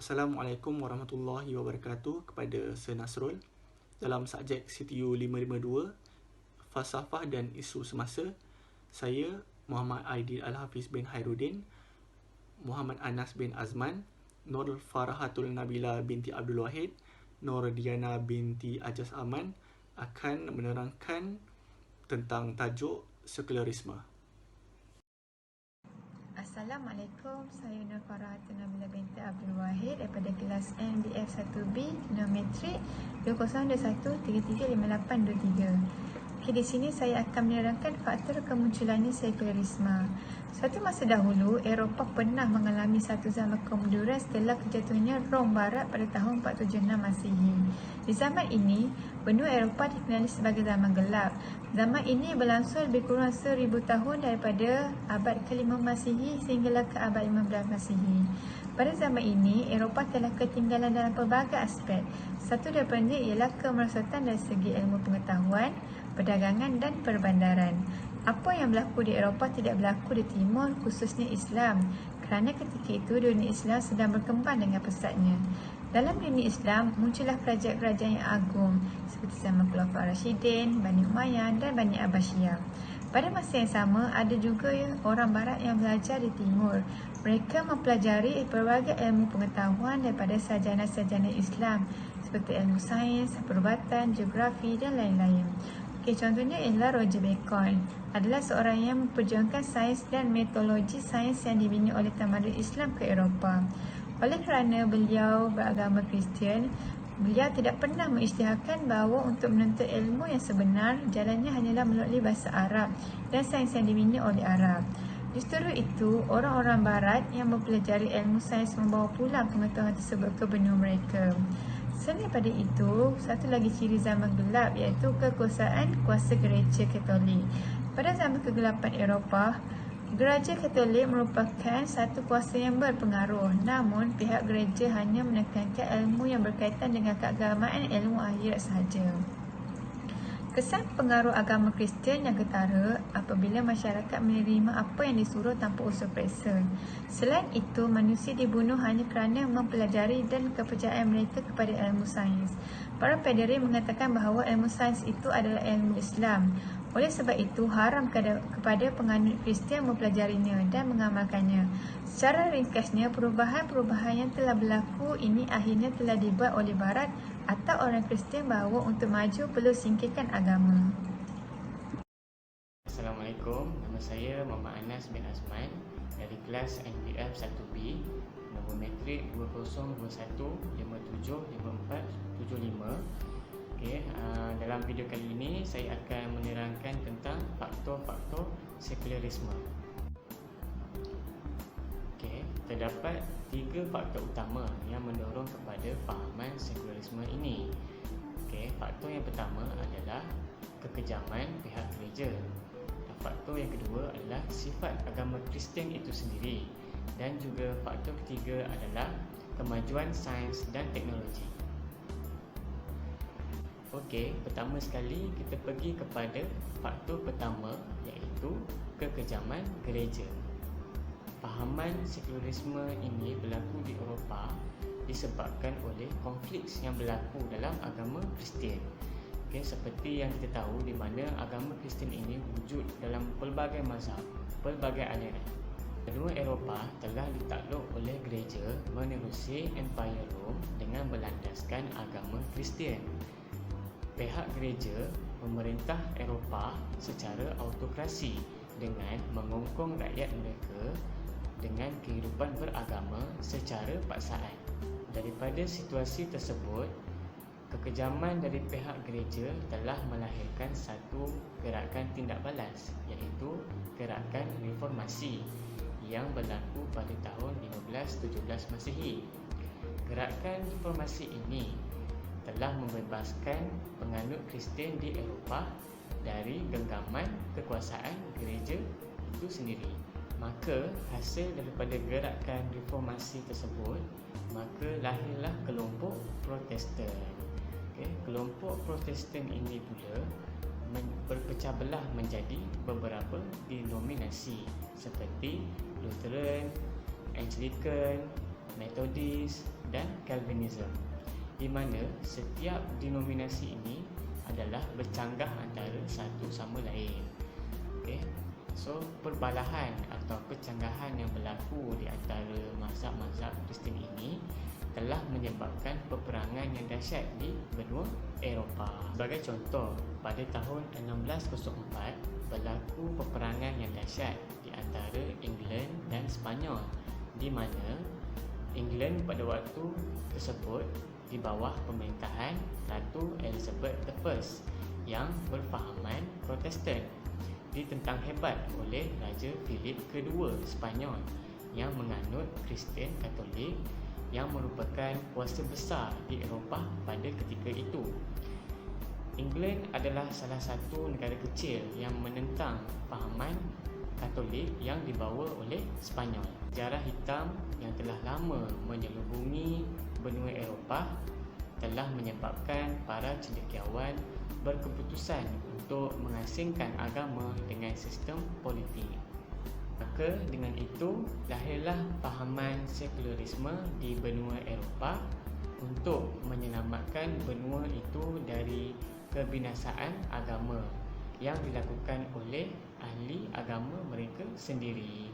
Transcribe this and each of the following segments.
Assalamualaikum warahmatullahi wabarakatuh kepada Sir Nasrul. Dalam subjek CTU 552, Falsafah dan Isu Semasa, saya, Muhammad Aidil Al-Hafiz bin Khairuddin, Muhammad Anas bin Azman, Nur Farahatul Nabila binti Abdul Wahid, Nur Diana binti Ajaz Aman akan menerangkan tentang tajuk sekularisme. Assalamualaikum, saya Nur Farahatul Nabila binti Abdul Wahid daripada kelas NBF 1B, Geometrik 2021335823. Di sini saya akan menerangkan faktor kemunculannya sekularisme. Suatu masa dahulu, Eropah pernah mengalami satu zaman kemunduran setelah kejatuhannya Rom Barat pada tahun 476 Masihi. Di zaman ini, benua Eropah dikenali sebagai zaman gelap. Zaman ini berlangsung lebih kurang 1000 tahun daripada abad ke-5 Masihi sehinggalah ke abad 15 Masihi. Pada zaman ini, Eropah telah ketinggalan dalam pelbagai aspek. Satu daripadanya ialah kemerosotan dari segi ilmu pengetahuan, perdagangan dan perbandaran. Apa yang berlaku di Eropah tidak berlaku di Timur, khususnya Islam, kerana ketika itu dunia Islam sedang berkembang dengan pesatnya. Dalam dunia Islam, muncullah kerajaan-kerajaan yang agung seperti zaman Khulafaur Rasyidin, Bani Umayyah dan Bani Abbasiyah. Pada masa yang sama, ada juga orang Barat yang belajar di Timur. Mereka mempelajari berbagai ilmu pengetahuan daripada sarjana-sarjana Islam seperti ilmu sains, perubatan, geografi dan lain-lain. Contohnya ialah Roger Bacon adalah seorang yang memperjuangkan sains dan metodologi sains yang dibina oleh tamadun Islam ke Eropah. Oleh kerana beliau beragama Kristian, beliau tidak pernah mengisytiharkan bahawa untuk menuntut ilmu yang sebenar, jalannya hanyalah melalui bahasa Arab dan sains yang dibina oleh Arab. Justru itu, orang-orang Barat yang mempelajari ilmu sains membawa pulang pengetahuan tersebut ke benua mereka. Selain daripada itu, satu lagi ciri zaman gelap iaitu kekuasaan kuasa gereja Katolik. Pada zaman kegelapan Eropah, gereja Katolik merupakan satu kuasa yang berpengaruh. Namun, pihak gereja hanya menekankan ilmu yang berkaitan dengan keagamaan ilmu akhirat sahaja. Kesan pengaruh agama Kristian yang ketara apabila masyarakat menerima apa yang disuruh tanpa unsur periksa. Selain itu, manusia dibunuh hanya kerana mempelajari dan kepercayaan mereka kepada ilmu sains. Para paderi mengatakan bahawa ilmu sains itu adalah ilmu Islam. Oleh sebab itu, haram kepada penganut Kristian mempelajarinya dan mengamalkannya. Secara ringkasnya, perubahan-perubahan yang telah berlaku ini akhirnya telah dibuat oleh Barat atau orang Kristian bahawa untuk maju perlu singkirkan agama. Assalamualaikum, nama saya Muhammad Anas bin Azman dari kelas NBF 1B, nombor metrik 2021575475. Dalam video kali ini saya akan menerangkan tentang faktor-faktor sekularisme. Terdapat 3 faktor utama yang mendorong kepada fahaman sekularisme ini. Faktor yang pertama adalah kekejaman pihak gereja. Dan faktor yang kedua adalah sifat agama Kristian itu sendiri. Dan juga faktor ketiga adalah kemajuan sains dan teknologi. Pertama sekali kita pergi kepada faktor pertama iaitu kekejaman gereja. Fahaman sekularisme ini berlaku di Eropah disebabkan oleh konflik yang berlaku dalam agama Kristian. Seperti yang kita tahu di mana agama Kristian ini wujud dalam pelbagai mazhab, pelbagai aliran. Benua Eropah telah ditakluk oleh gereja menerusi Empire Rom dengan berlandaskan agama Kristian. Pihak gereja memerintah Eropah secara autokrasi dengan mengongkong rakyat mereka dengan kehidupan beragama secara paksaan. Daripada situasi tersebut, kekejaman dari pihak gereja telah melahirkan satu gerakan tindak balas iaitu gerakan reformasi yang berlaku pada tahun 1517 Masihi. Gerakan reformasi ini telah membebaskan penganut Kristian di Eropah dari genggaman kekuasaan gereja itu sendiri. Maka hasil daripada gerakan reformasi tersebut, maka lahirlah kelompok Protestan. Kelompok Protestan ini pula berpecah belah menjadi beberapa denominasi seperti Lutheran, Anglican Methodist dan Calvinism, di mana setiap denominasi ini adalah bercanggah antara satu sama lain. Okay. So, perbalahan atau percanggahan yang berlaku di antara mazhab-mazhab Kristian ini telah menyebabkan peperangan yang dahsyat di benua Eropah. Sebagai contoh, pada tahun 1604 berlaku peperangan yang dahsyat di antara England dan Sepanyol, di mana England pada waktu tersebut di bawah pemerintahan Ratu Elizabeth I yang berfahaman Protestan ditentang hebat oleh Raja Philip II Sepanyol yang menganut Kristian Katolik yang merupakan kuasa besar di Eropah pada ketika itu. England adalah salah satu negara kecil yang menentang fahaman Katolik yang dibawa oleh Sepanyol. Sejarah hitam yang telah lama menyelubungi benua Eropah telah menyebabkan para cendekiawan berkeputusan untuk mengasingkan agama dengan sistem politik. Maka dengan itu lahirlah fahaman sekularisme di benua Eropah untuk menyelamatkan benua itu dari kebinasaan agama yang dilakukan oleh ahli agama mereka sendiri.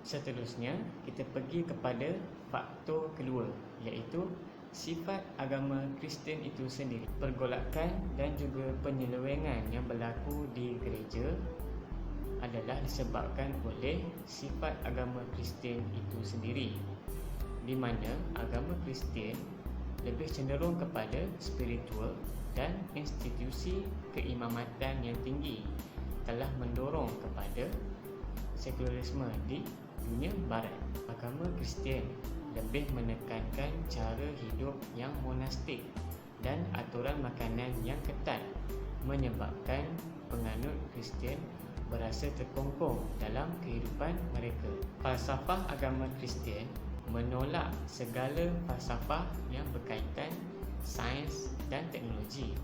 Seterusnya, kita pergi kepada faktor kedua, iaitu sifat agama Kristian itu sendiri. Pergolakan dan juga penyelewengan yang berlaku di gereja adalah disebabkan oleh sifat agama Kristian itu sendiri, di mana agama Kristian lebih cenderung kepada spiritual dan institusi keimamatan yang tinggi telah mendorong kepada sekularisme di dunia barat. Agama Kristian lebih menekankan cara hidup yang monastik dan aturan makanan yang ketat, menyebabkan penganut Kristian berasa terkongkong dalam kehidupan mereka. Falsafah agama Kristian menolak segala falsafah yang berkaitan sains dan teknologi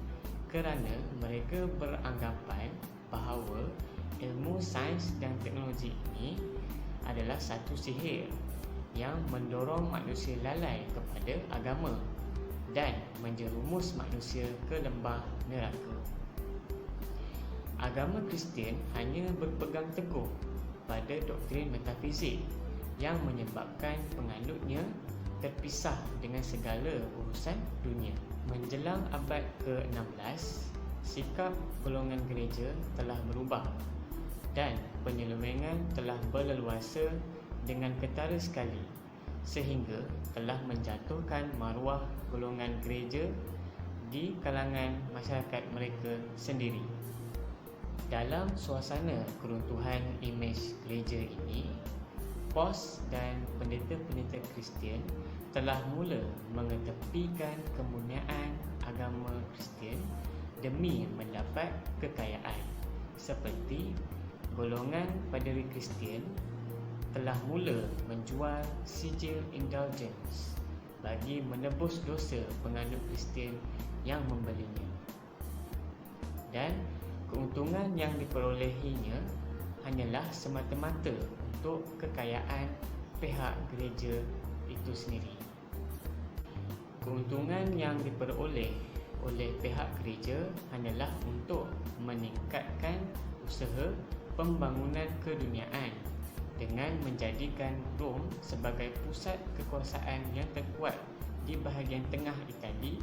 kerana mereka beranggapan bahawa ilmu sains dan teknologi ini adalah satu sihir yang mendorong manusia lalai kepada agama dan menjerumus manusia ke lembah neraka. Agama Kristian hanya berpegang teguh pada doktrin metafizik yang menyebabkan penganutnya terpisah dengan segala urusan dunia. Menjelang abad ke-16, sikap golongan gereja telah berubah dan penyelewengan telah berleluasa dengan ketara sekali sehingga telah menjatuhkan maruah golongan gereja di kalangan masyarakat mereka sendiri. Dalam suasana keruntuhan imej gereja ini, POS dan pendeta-pendeta Kristian telah mula mengetepikan kemuliaan agama Kristian demi mendapat kekayaan. Seperti golongan paderi Kristian telah mula menjual sijil indulgence bagi menebus dosa penganut Kristian yang membelinya. Dan keuntungan yang diperolehinya hanyalah semata-mata untuk kekayaan pihak gereja itu sendiri. Keuntungan yang diperoleh oleh pihak gereja hanyalah untuk meningkatkan usaha pembangunan keduniaan dengan menjadikan Rom sebagai pusat kekuasaan yang terkuat di bahagian tengah Itali,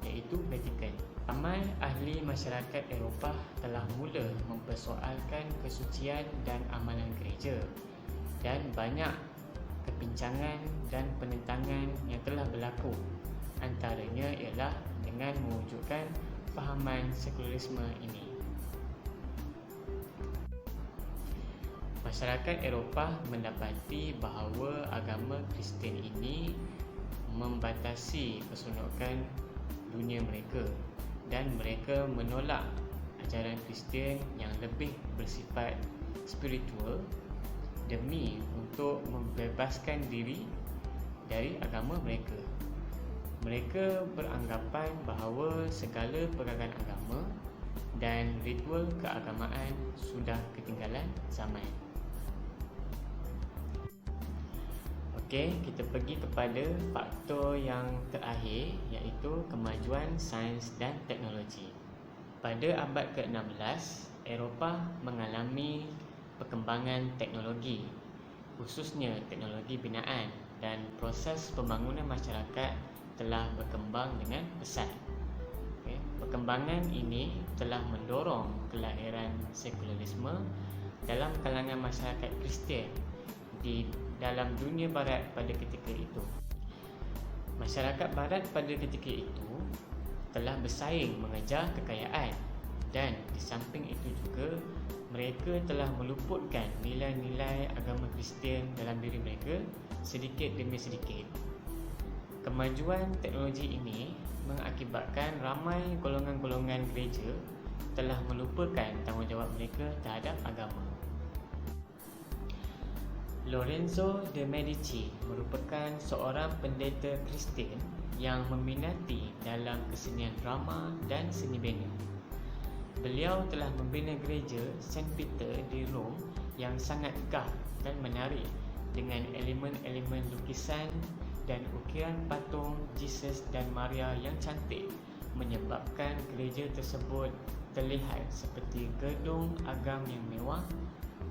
iaitu Vatikan. Ramai ahli masyarakat Eropah telah mula mempersoalkan kesucian dan amalan gereja, dan banyak kepincangan dan penentangan yang telah berlaku. Antaranya ialah dengan mewujudkan fahaman sekularisme ini. Masyarakat Eropah mendapati bahawa agama Kristian ini membatasi keseronokan dunia mereka dan mereka menolak ajaran Kristian yang lebih bersifat spiritual demi untuk membebaskan diri dari agama mereka. Mereka beranggapan bahawa segala pergerakan agama dan ritual keagamaan sudah ketinggalan zaman. Okey, kita pergi kepada faktor yang terakhir, iaitu kemajuan sains dan teknologi. Pada abad ke-16, Eropah mengalami perkembangan teknologi, khususnya teknologi binaan, dan proses pembangunan masyarakat telah berkembang dengan pesat. Perkembangan ini telah mendorong kelahiran sekularisme dalam kalangan masyarakat Kristian di dalam dunia barat pada ketika itu. Masyarakat barat pada ketika itu telah bersaing mengejar kekayaan, dan di samping itu juga mereka telah meluputkan nilai-nilai agama Kristian dalam diri mereka sedikit demi sedikit. Kemajuan teknologi ini mengakibatkan ramai golongan-golongan gereja telah melupakan tanggungjawab mereka terhadap agama. Lorenzo de Medici merupakan seorang pendeta Kristian yang meminati dalam kesenian drama dan seni bina. Beliau telah membina gereja Saint Peter di Rom yang sangat megah dan menarik dengan elemen-elemen lukisan dan ukiran patung Jesus dan Maria yang cantik, menyebabkan gereja tersebut terlihat seperti gedung agam yang mewah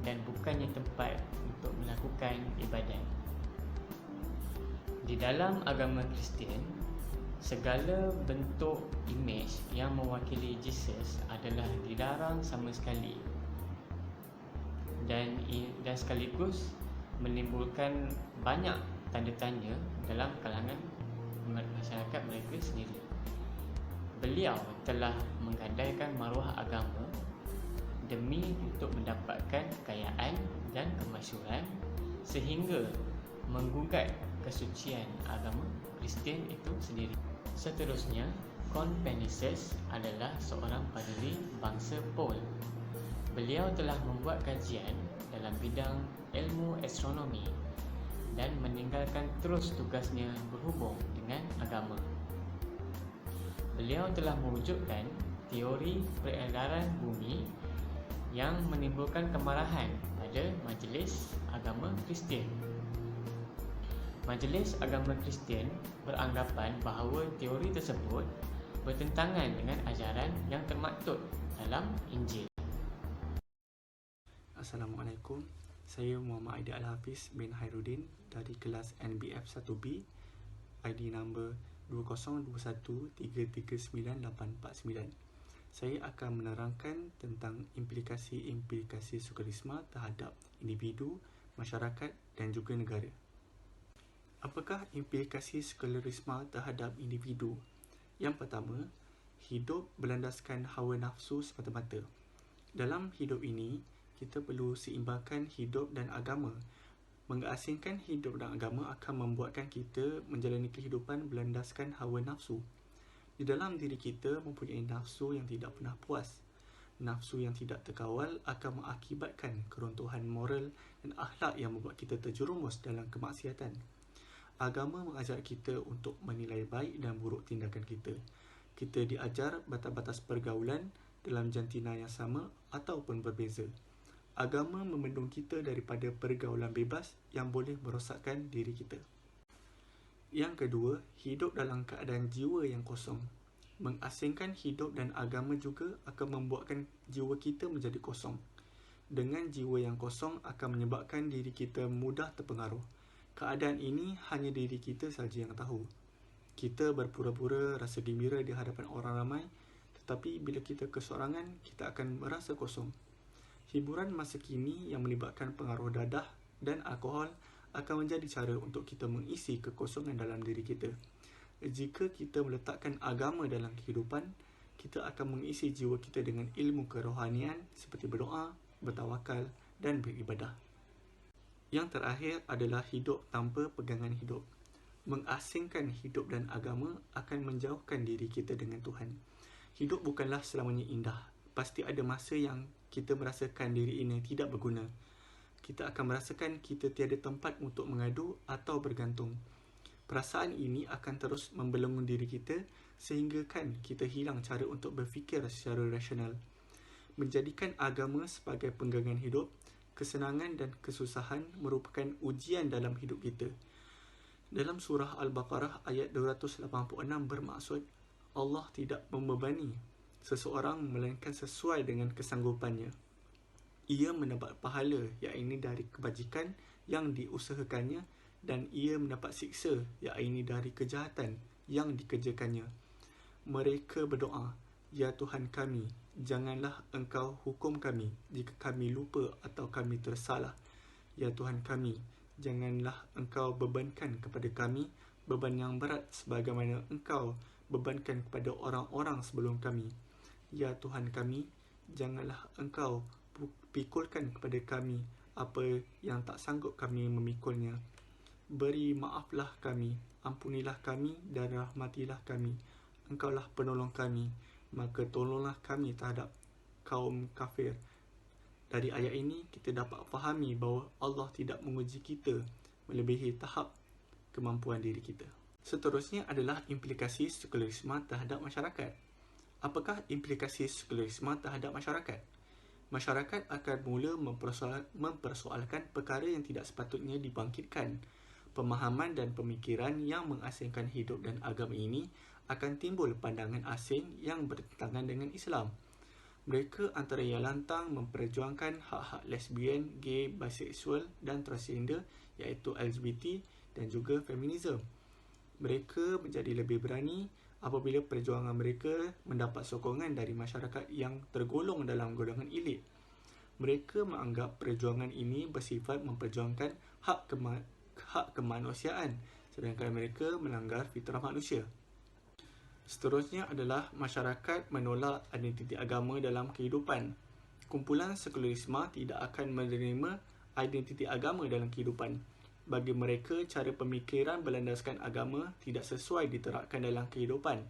dan bukannya tempat untuk melakukan ibadat. Di dalam agama Kristian, segala bentuk imej yang mewakili Jesus adalah dilarang sama sekali, dan sekaligus menimbulkan banyak tanda tanya dalam kalangan masyarakat mereka sendiri. Beliau telah menggadaikan maruah agama demi untuk mendapatkan kekayaan dan kemasyhuran, sehingga menggugat kesucian agama Kristian itu sendiri. Seterusnya, Count Panises adalah seorang padri bangsa Pol. Beliau telah membuat kajian dalam bidang ilmu astronomi dan meninggalkan terus tugasnya berhubung dengan agama. Beliau telah mewujudkan teori peredaran bumi yang menimbulkan kemarahan pada Majlis Agama Kristian. Majlis Agama Kristian beranggapan bahawa teori tersebut bertentangan dengan ajaran yang termaktub dalam Injil. Assalamualaikum. Saya Muhammad Aidil Al-Hafiz bin Khairuddin dari kelas NBF 1B, ID number 2021339849. Saya akan menerangkan tentang implikasi-implikasi sekularisme terhadap individu, masyarakat dan juga negara. Apakah implikasi sekularisme terhadap individu? Yang pertama, hidup berlandaskan hawa nafsu semata-mata. Dalam hidup ini, kita perlu seimbangkan hidup dan agama. Mengasingkan hidup dan agama akan membuatkan kita menjalani kehidupan berlandaskan hawa nafsu. Di dalam diri kita mempunyai nafsu yang tidak pernah puas. Nafsu yang tidak terkawal akan mengakibatkan keruntuhan moral dan akhlak yang membuat kita terjerumus dalam kemaksiatan. Agama mengajar kita untuk menilai baik dan buruk tindakan kita. Kita diajar batas-batas pergaulan dalam jantina yang sama ataupun berbeza. Agama memendung kita daripada pergaulan bebas yang boleh merosakkan diri kita. Yang kedua, hidup dalam keadaan jiwa yang kosong. Mengasingkan hidup dan agama juga akan membuatkan jiwa kita menjadi kosong. Dengan jiwa yang kosong akan menyebabkan diri kita mudah terpengaruh. Keadaan ini hanya diri kita sahaja yang tahu. Kita berpura-pura rasa gembira di hadapan orang ramai, tetapi bila kita kesorangan, kita akan merasa kosong. Hiburan masa kini yang melibatkan pengaruh dadah dan alkohol akan menjadi cara untuk kita mengisi kekosongan dalam diri kita. Jika kita meletakkan agama dalam kehidupan, kita akan mengisi jiwa kita dengan ilmu kerohanian seperti berdoa, bertawakal dan beribadah. Yang terakhir adalah hidup tanpa pegangan hidup. Mengasingkan hidup dan agama akan menjauhkan diri kita dengan Tuhan. Hidup bukanlah selamanya indah. Pasti ada masa yang kita merasakan diri ini tidak berguna. Kita akan merasakan kita tiada tempat untuk mengadu atau bergantung. Perasaan ini akan terus membelenggu diri kita sehingga kan kita hilang cara untuk berfikir secara rasional. Menjadikan agama sebagai pegangan hidup, kesenangan dan kesusahan merupakan ujian dalam hidup kita. Dalam surah Al-Baqarah ayat 286 bermaksud Allah tidak membebani seseorang melainkan sesuai dengan kesanggupannya. Ia mendapat pahala iaitu dari kebajikan yang diusahakannya dan ia mendapat siksa iaitu dari kejahatan yang dikerjakannya. Mereka berdoa, "Ya Tuhan kami, janganlah Engkau hukum kami jika kami lupa atau kami tersalah. Ya Tuhan kami, janganlah Engkau bebankan kepada kami beban yang berat sebagaimana Engkau bebankan kepada orang-orang sebelum kami. Ya Tuhan kami, janganlah Engkau pikulkan kepada kami apa yang tak sanggup kami memikulnya. Beri maaflah kami, ampunilah kami dan rahmatilah kami. Engkaulah penolong kami, maka tolonglah kami terhadap kaum kafir." Dari ayat ini, kita dapat fahami bahawa Allah tidak menguji kita melebihi tahap kemampuan diri kita. Seterusnya adalah implikasi sekularisme terhadap masyarakat. Apakah implikasi sekularisme terhadap masyarakat? Masyarakat akan mula mempersoalkan perkara yang tidak sepatutnya dibangkitkan. Pemahaman dan pemikiran yang mengasingkan hidup dan agama ini akan timbul pandangan asing yang bertentangan dengan Islam. Mereka antara yang lantang memperjuangkan hak-hak lesbian, gay, biseksual dan transgender iaitu LGBT dan juga feminisme. Mereka menjadi lebih berani apabila perjuangan mereka mendapat sokongan dari masyarakat yang tergolong dalam golongan elit. Mereka menganggap perjuangan ini bersifat memperjuangkan hak kemanusiaan sedangkan mereka melanggar fitrah manusia. Seterusnya adalah masyarakat menolak identiti agama dalam kehidupan. Kumpulan sekularisme tidak akan menerima identiti agama dalam kehidupan. Bagi mereka, cara pemikiran berlandaskan agama tidak sesuai diterapkan dalam kehidupan.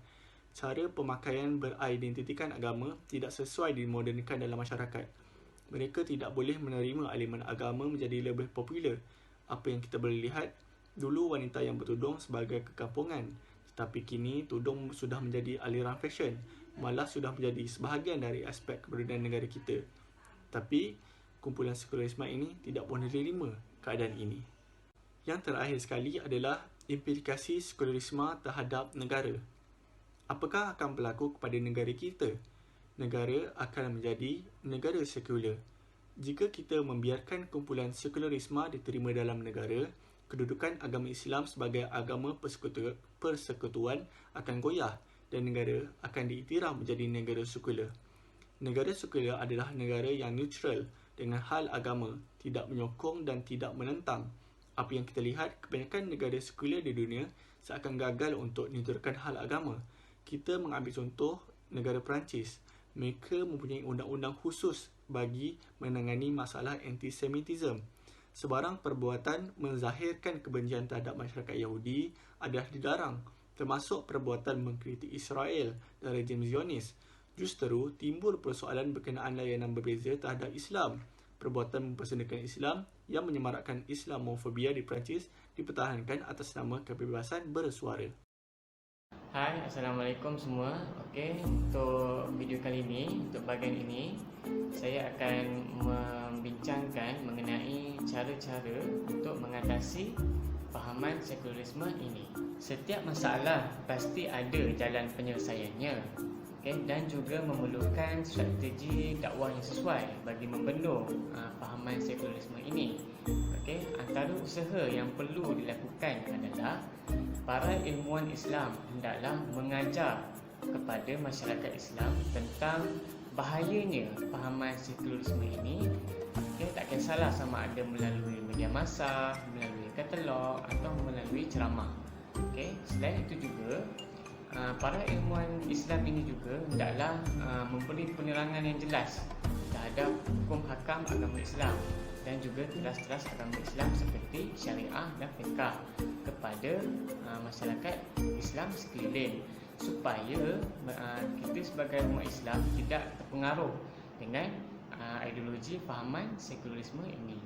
Cara pemakaian beridentitikan agama tidak sesuai dimodernkan dalam masyarakat. Mereka tidak boleh menerima aliran agama menjadi lebih popular. Apa yang kita boleh lihat, dulu wanita yang bertudung sebagai kekampungan, tetapi kini tudung sudah menjadi aliran fashion, malah sudah menjadi sebahagian dari aspek kebudayaan negara kita. Tapi, kumpulan sekularisme ini tidak boleh menerima keadaan ini. Yang terakhir sekali adalah implikasi sekularisme terhadap negara. Apakah akan berlaku kepada negara kita? Negara akan menjadi negara sekular. Jika kita membiarkan kumpulan sekularisme diterima dalam negara, kedudukan agama Islam sebagai agama persekutuan akan goyah dan negara akan diiktiraf menjadi negara sekular. Negara sekular adalah negara yang neutral dengan hal agama, tidak menyokong dan tidak menentang. Apa yang kita lihat, kebanyakan negara sekular di dunia seakan gagal untuk netralkan hal agama. Kita mengambil contoh negara Perancis. Mereka mempunyai undang-undang khusus bagi menangani masalah antisemitisme. Sebarang perbuatan menzahirkan kebencian terhadap masyarakat Yahudi adalah dilarang, termasuk perbuatan mengkritik Israel dan rejim Zionis. Justru timbul persoalan berkenaan layanan berbeza terhadap Islam. Perbuatan mempersendakan Islam yang menyemarakkan Islamofobia di Perancis dipertahankan atas nama kebebasan bersuara. Hai, Assalamualaikum semua. Okey, untuk video kali ini, untuk bahagian ini, saya akan membincangkan mengenai cara-cara untuk mengatasi fahaman sekularisme ini. Setiap masalah pasti ada jalan penyelesaiannya. Dan juga memerlukan strategi dakwah yang sesuai bagi membendung fahaman sekularisme ini. Antara usaha yang perlu dilakukan adalah para ilmuwan Islam hendaklah mengajar kepada masyarakat Islam tentang bahayanya fahaman sekularisme ini. Tak kisahlah sama ada melalui media massa, melalui katalog atau melalui ceramah. Selain itu juga, para ilmuwan Islam ini juga hendaklah memberi penerangan yang jelas terhadap hukum hakam agama Islam dan juga teras-teras agama Islam seperti syariah dan fiqh kepada masyarakat Islam sekeliling supaya kita sebagai umat Islam tidak terpengaruh dengan ideologi fahaman sekularisme ini.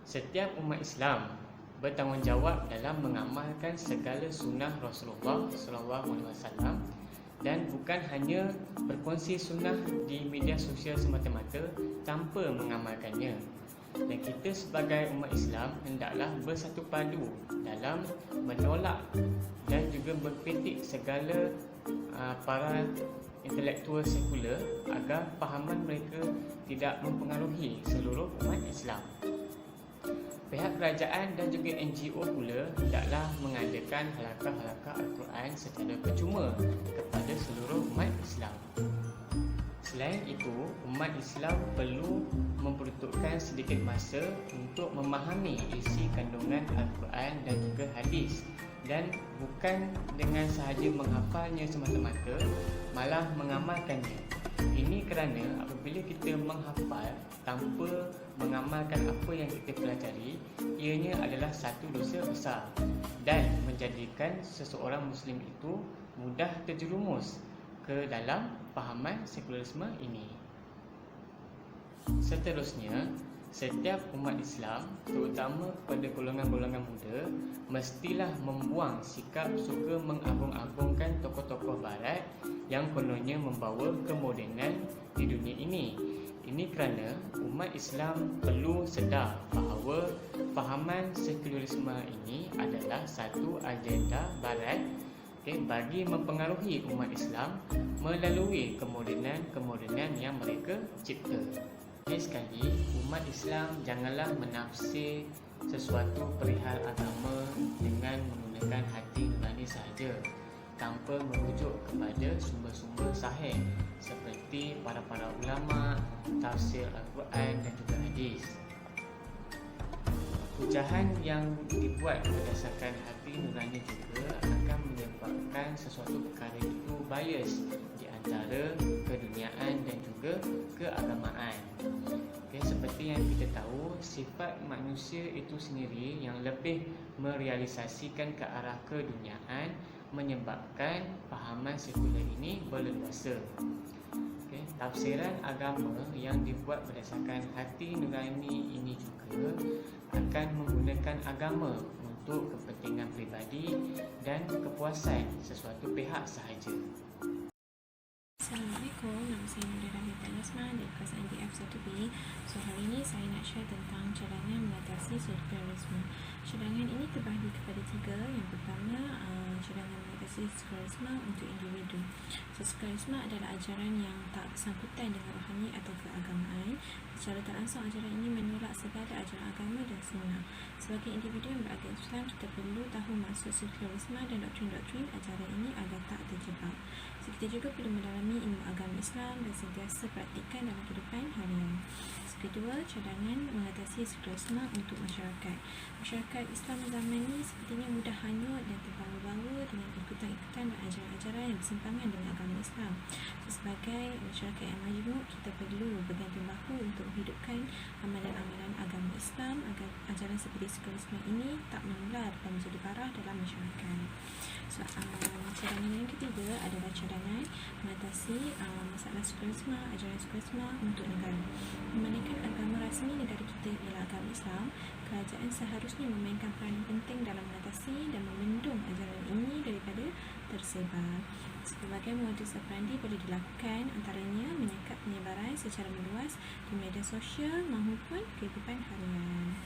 Setiap umat Islam bertanggungjawab dalam mengamalkan segala sunnah Rasulullah SAW dan bukan hanya berkongsi sunnah di media sosial semata-mata tanpa mengamalkannya. Dan kita sebagai umat Islam hendaklah bersatu padu dalam menolak dan juga mengkritik segala para intelektual sekular agar fahaman mereka tidak mempengaruhi seluruh umat Islam. Pihak kerajaan dan juga NGO pula hendaklah mengadakan halaqah-halaqah Al-Quran secara percuma kepada seluruh umat Islam. Selain itu, umat Islam perlu memperuntukkan sedikit masa untuk memahami isi kandungan Al-Quran dan juga hadis, dan bukan dengan sahaja menghafalnya semata-mata, malah mengamalkannya. Ini kerana apabila kita menghafal tanpa mengamalkan apa yang kita pelajari, ianya adalah satu dosa besar dan menjadikan seseorang Muslim itu mudah terjerumus ke dalam fahaman sekularisme ini. Seterusnya, setiap umat Islam, terutama kepada golongan-golongan muda, mestilah membuang sikap suka mengagung-agungkan tokoh-tokoh barat yang kononnya membawa kemodenan di dunia ini. Ini kerana umat Islam perlu sedar bahawa fahaman sekularisme ini adalah satu agenda barat bagi mempengaruhi umat Islam melalui kemodenan yang mereka cipta. Sekali, umat Islam janganlah menafsir sesuatu perihal agama dengan menggunakan hati nurani sahaja, tanpa merujuk kepada sumber-sumber sahih seperti para ulama, tafsir Al-Quran dan juga hadis. Hujahan yang dibuat berdasarkan hati nurani juga akan menyebabkan sesuatu perkara itu bias di antara keduniaan dan juga keagamaan. Seperti yang kita tahu, sifat manusia itu sendiri yang lebih merealisasikan ke arah keduniaan menyebabkan fahaman sekular ini berleluasa. Tafsiran agama yang dibuat berdasarkan hati nurani ini juga akan menggunakan agama untuk kepentingan peribadi dan kepuasan sesuatu pihak sahaja. Assalamualaikum, nama saya Nurul Rahmatan Asma dari kelas NDF 1B. So hari ini saya nak share tentang cadangan mengatasi sekularisme. Cadangan ini terbahagi kepada tiga. Yang pertama, cadangan mengatasi sekularisme untuk individu. So, sekularisme adalah ajaran yang tak bersangkutan dengan rohani atau keagamaan. Secara tak langsung, ajaran ini menolak segala ajaran agama dan sunnah. Sebagai individu yang beragama Islam, kita perlu tahu maksud sekularisme dan doktrin-doktrin ajaran ini agar tak terjebak. Kita juga perlu mendalami ilmu agama Islam dan sentiasa praktikkan dalam kehidupan harian. Kedua, cadangan mengatasi sekularisme untuk masyarakat. Masyarakat Islam zaman ini sepertinya mudah hanyut dan terbawa-bawa dengan ikutan-ikutan dan ajaran-ajaran yang bersimpangan dengan agama Islam. Sebagai masyarakat yang majmuk, kita perlu bergantung bahu untuk menghidupkan amalan-amalan agama Islam agar ajaran seperti sekularisme ini tak menular dan menjadi parah dalam masyarakat. So, cadangan yang ketiga adalah cadangan mengatasi masalah sekularisme, ajaran sekularisme untuk negara. Memandangkan agama rasmi negara kita ialah agama Islam, kerajaan seharusnya memainkan peranan penting dalam mengatasi dan membendung ajaran ini daripada tersebar. Sebagai modus operandi boleh dilakukan, antaranya menyekat penyebaran secara meluas di media sosial maupun kehidupan harian.